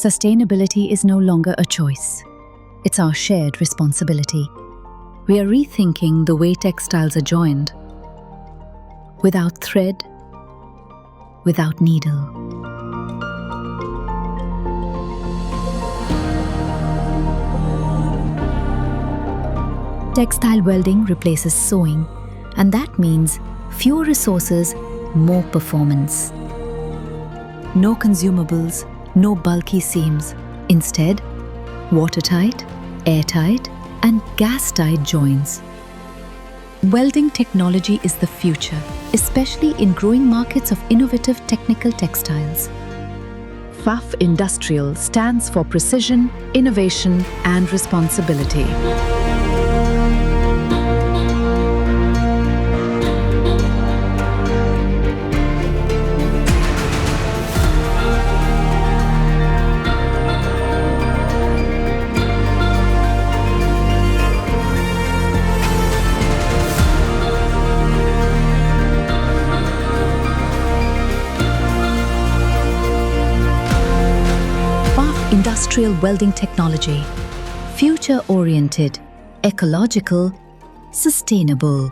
Sustainability is no longer a choice. It's our shared responsibility. We are rethinking the way textiles are joined. Without thread, without needle. Textile welding replaces sewing, and that means fewer resources, more performance. No consumables, no bulky seams. Instead, watertight, airtight, and gas-tight joints. Welding technology is the future, especially in growing markets of innovative technical textiles. Pfaff Industrial stands for precision, innovation, and responsibility. Industrial welding technology, future-oriented, ecological, sustainable.